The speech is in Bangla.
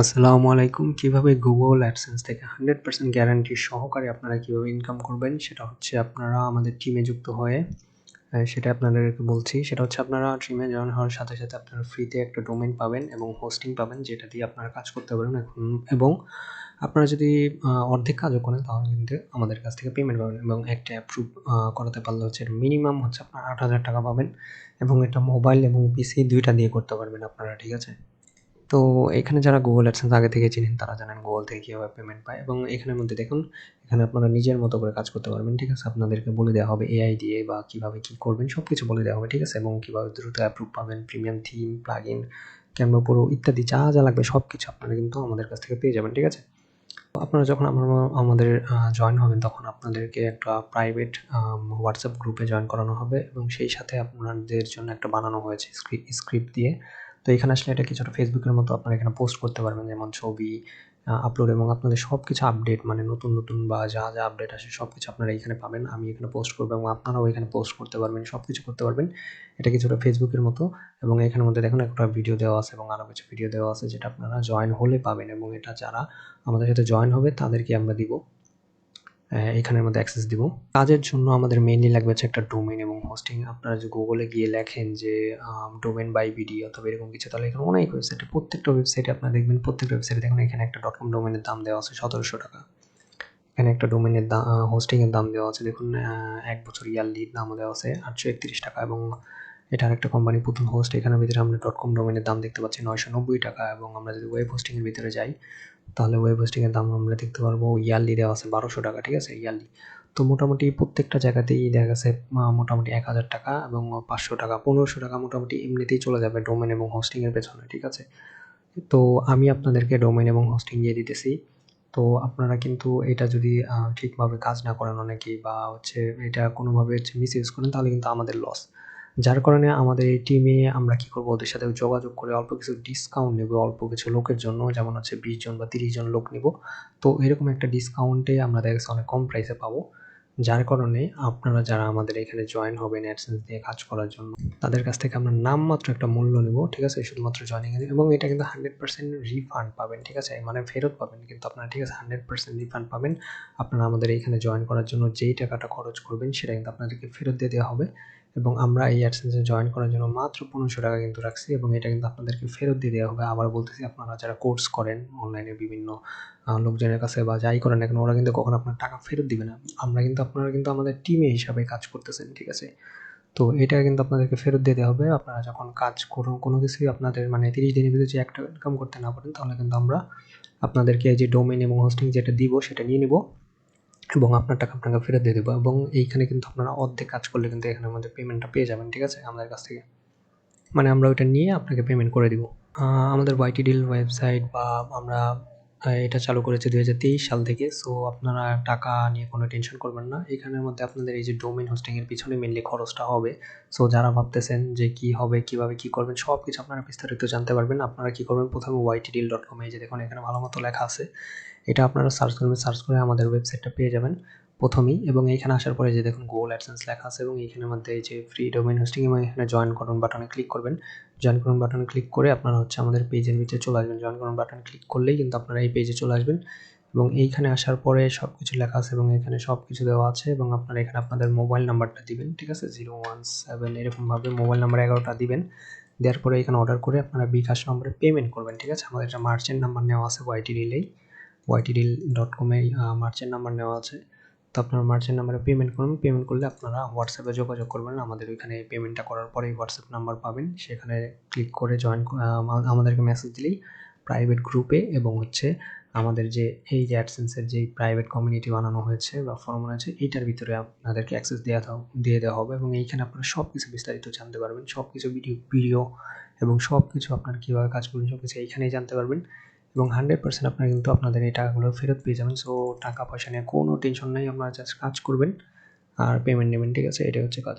আসসালামু আলাইকুম। কিভাবে Google AdSense থেকে 100% গ্যারান্টি সহকারে আপনারা কিভাবে ইনকাম করবেন সেটা হচ্ছে আপনারা আমাদের টিমে যুক্ত হয়ে সেটা আপনাদেরকে বলছি। সেটা হচ্ছে আপনারা টিমে জয়েন হওয়ার সাথে, সাথে আপনারা ফ্রিতে একটা ডোমেইন পাবেন এবং হোস্টিং পাবেন যেটা দিয়ে আপনারা কাজ করতে পারবেন এবং আপনারা যদি অর্ধেক কাজও করেন তাহলে কিন্তু আমাদের কাছ থেকে পেমেন্ট পাবেন এবং একটা অ্যাপ্রুভ করাতে পারলে হচ্ছে মিনিমাম হচ্ছে আপনারা ৮,০০০ টাকা পাবেন এবং এটা মোবাইল এবং পিসি ২ টা দিয়ে করতে পারবেন আপনারা, ঠিক আছে? তো এখানে যারা Google AdSense আগে থেকে চিনেন তারা জানেন Google থেকে কিভাবে পেমেন্ট পায় এবং এখানের মধ্যে দেখুন, এখানে আপনারা নিজের মতো করে কাজ করতে পারবেন, ঠিক আছে? আপনাদেরকে বলে দেওয়া হবে AI দিয়ে বা কিভাবে কি করবেন সবকিছু বলে দেওয়া হবে, ঠিক আছে? এবং কিভাবে দ্রুত অ্যাপ্রুভ পাবেন, premium theme, plugin, Canva pro ইত্যাদি যা লাগবে সবকিছু আপনারা কিন্তু আমাদের কাছ থেকে পেয়ে যাবেন, ঠিক আছে? তো আপনারা যখন আমাদের জয়েন হবেন তখন আপনাদেরকে একটা প্রাইভেট WhatsApp গ্রুপে জয়েন করানো হবে এবং সেই সাথে আপনাদের জন্য একটা বানানো হয়েছে স্ক্রিপ্ট দিয়ে। তো এখানে আসলে এটা কিছুটা ফেসবুকের মতো আপনারা এখানে পোস্ট করতে পারবেন, যেমন ছবি আপলোড এবং আপনাদের সবকিছু আপডেট মানে নতুন বা যা আপডেট আসে সবকিছু আপনারা এখানে পাবেন। আমি এখানে পোস্ট করব এবং আপনারাও এখানে পোস্ট করতে পারবেন, সবকিছু করতে পারবেন। এটা কিছুটা ফেসবুকের মতো এবং এখানের মধ্যে দেখুন একটা ভিডিও দেওয়া আছে এবং আরও কিছু ভিডিও দেওয়া আছে যেটা আপনারা জয়েন হলে পাবেন এবং এটা যারা আমাদের সাথে জয়েন হবে তাদেরকে আমরা দিব, এখানের মধ্যে অ্যাক্সেস দিব। কাজের জন্য আমাদের মেইনলি লাগবে হচ্ছে একটা ডোমেইন এবং হোস্টিং। আপনারা যদি গুগলে গিয়ে লেখেন যে ডোমেইন বাই বিডি অথবা এরকম কিছু, তাহলে এখানে অনেক ওয়েবসাইটে প্রত্যেকটা ওয়েবসাইটে আপনারা দেখবেন, প্রত্যেকটা ওয়েবসাইটে দেখুন এখানে একটা .com ডোমেইনের দাম দেওয়া আছে ১৭০০ টাকা। এখানে একটা ডোমেইনের হোস্টিংয়ের দাম দেওয়া আছে দেখুন, ১ বছর ইয়ারলি দামও দেওয়া আছে ৮৩১ টাকা এবং এটা আরেকটা কোম্পানি পুতুল হোস্ট। এখানের ভিতরে আমরা .com ডোমেইনের দাম দেখতে পাচ্ছি ৯৯০ টাকা এবং আমরা যদি ওয়েব হোস্টিংয়ের ভিতরে যাই তাহলে ওয়েব হোস্টিংয়ের দাম আমরা দেখতে পারবো ইয়ারলি দেওয়া আছে ১২০০ টাকা, ঠিক আছে? ইয়ারলি। তো মোটামুটি প্রত্যেকটা জায়গাতেই দেখা গেছে মোটামুটি ১,০০০ টাকা এবং ৫০০ টাকা, ১৫০০ টাকা মোটামুটি এমনিতেই চলে যাবে ডোমেইন এবং হোস্টিংয়ের পেছনে, ঠিক আছে? তো আমি আপনাদেরকে ডোমেইন এবং হোস্টিং দিয়ে দিতেছি। তো আপনারা কিন্তু এটা যদি ঠিকভাবে কাজ না করেন অনেকেই বা হচ্ছে এটা কোনোভাবে হচ্ছে মিসইউজ করেন তাহলে কিন্তু আমাদের লস। যার কারণে আমাদের এই টিমে আমরা কি করব, ওদের সাথে যোগাযোগ করে অল্প কিছু ডিসকাউন্ট নেব অল্প কিছু লোকের জন্য, যেমন হচ্ছে ২০ জন বা ৩০ জন লোক নিব। তো এরকম একটা ডিসকাউন্টে আমরা দেখা গেছে অনেক কম প্রাইসে পাবো। যার কারণে আপনারা যারা আমাদের এখানে জয়েন হবেন অ্যাডসেন্স দিয়ে কাজ করার জন্য তাদের কাছ থেকে আমরা নামমাত্র একটা মূল্য নেব, ঠিক আছে? শুধুমাত্র জয়েনিং এর এবং এটা কিন্তু 100% রিফান্ড পাবেন, ঠিক আছে? মানে ফেরত পাবেন কিন্তু আপনারা, ঠিক আছে? 100% রিফান্ড পাবেন। আপনারা আমাদের এইখানে জয়েন করার জন্য যেই টাকাটা খরচ করবেন সেটা কিন্তু আপনাদেরকে ফেরত দিয়ে দেওয়া হবে এবং আমরা এই অ্যাডসেন্সে জয়েন করার জন্য মাত্র ১৫০০ টাকা কিন্তু রাখছি এবং এটা কিন্তু আপনাদেরকে ফেরত দিয়ে দেওয়া হবে। আবার বলতেছি, আপনারা যারা কোর্স করেন অনলাইনে বিভিন্ন লোকজনের কাছে বা যাই করেন না কেন, ওরা কিন্তু কখনো আপনার টাকা ফেরত দিবে না। আপনারা কিন্তু আমাদের টিমে হিসাবে কাজ করতেছেন, ঠিক আছে? তো এটা কিন্তু আপনাদেরকে ফেরত দিতে হবে। আপনারা যখন কাজ করুন কোনো কিছুই আপনাদের মানে ৩০ দিনের ভিতরে যে ৳১ ইনকাম করতে না পারেন তাহলে কিন্তু আমরা আপনাদেরকে এই যে ডোমেইন এবং হোস্টিং যেটা দিব সেটা নিয়ে নিব এবং আপনার টাকা আপনাকে ফেরত দিয়ে দেব এবং এইখানে কিন্তু আপনারা অর্ধেক কাজ করলে কিন্তু এখানের মধ্যে পেমেন্টটা পেয়ে যাবেন, ঠিক আছে? আমাদের কাছ থেকে। মানে আমরা ওইটা নিয়ে আপনাকে পেমেন্ট করে দিব। আমাদের YTDL ওয়েবসাইট বা আমরা এটা চালু করেছি ২০২৩ সাল থেকে। সো আপনারা টাকা নিয়ে কোনো টেনশন করবেন না। এখানের মধ্যে আপনাদের এই যে ডোমেইন হোস্টিং এর পিছনে মেইনলি খরচটা হবে। সো যারা ভাবতেছেন যে কি হবে, কিভাবে কি করবেন সবকিছু আপনারা বিস্তারিত জানতে পারবেন। আপনারা কি করবেন, প্রথমে ytdl.com এই যে দেখুন এখানে ভালো মতো লেখা আছে। এটা আপনারা সার্চ করবেন, সার্চ করে আমাদের ওয়েবসাইটটা পেয়ে যাবেন প্রথমেই এবং এইখানে আসার পরে যে দেখুন Google AdSense লেখা আছে এবং এইখানের মধ্যে এই যে ফ্রি ডোমেইন হোস্টিং এবং এখানে জয়েন করুন বাটনে ক্লিক করবেন। জয়েন করুন বাটনে ক্লিক করে আপনারা হচ্ছে আমাদের পেজের ভিতরে চলে আসবেন। জয়েন করুন বাটনে ক্লিক করলেই কিন্তু আপনারা এই পেজে চলে আসবেন এবং এইখানে আসার পরে সবকিছু লেখা আছে এবং এখানে সবকিছু দেওয়া আছে এবং আপনারা এখানে আপনাদের মোবাইল নাম্বারটা দিবেন, ঠিক আছে? 017 এরকমভাবে মোবাইল নাম্বার 11টা দিবেন। দেওয়ার পরে এখানে অর্ডার করে আপনারা বিকাশ নম্বরে পেমেন্ট করবেন, ঠিক আছে? আমাদের একটা মার্চেন্ট নাম্বার নেওয়া আছে YTDL-এই, ytdl.com এ মার্চেন্ট নাম্বার নেওয়া আছে। তো আপনারা মার্চেন্ট নাম্বারে পেমেন্ট করুন। পেমেন্ট করলে আপনারা হোয়াটসঅ্যাপে যোগাযোগ করবেন। আমাদের ওইখানে পেমেন্টটা করার পরেই হোয়াটসঅ্যাপ নাম্বার পাবেন। সেখানে ক্লিক করে আমাদেরকে মেসেজ দিলেই প্রাইভেট গ্রুপে এবং হচ্ছে আমাদের যে এই যে অ্যাডসেন্সের যে প্রাইভেট কমিউনিটি বানানো হয়েছে বা ফরম আছে এইটার ভিতরে আপনাদেরকে অ্যাক্সেস দিয়ে দেওয়া হবে এবং এইখানে আপনারা সবকিছু বিস্তারিত জানতে পারবেন। সবকিছু ভিডিও এবং সবকিছু আপনারা কিভাবে কাজ করবেন সবকিছু এইখানেই জানতে পারবেন এবং 100% আপনারা কিন্তু আপনাদের এই টাকাগুলো ফেরত পেয়ে যাবেন। সো টাকা পয়সা নিয়ে কোনো টেনশন নাই, আপনারা জাস্ট কাজ করবেন আর পেমেন্ট নেবেন, ঠিক আছে? এটাই হচ্ছে কাজ।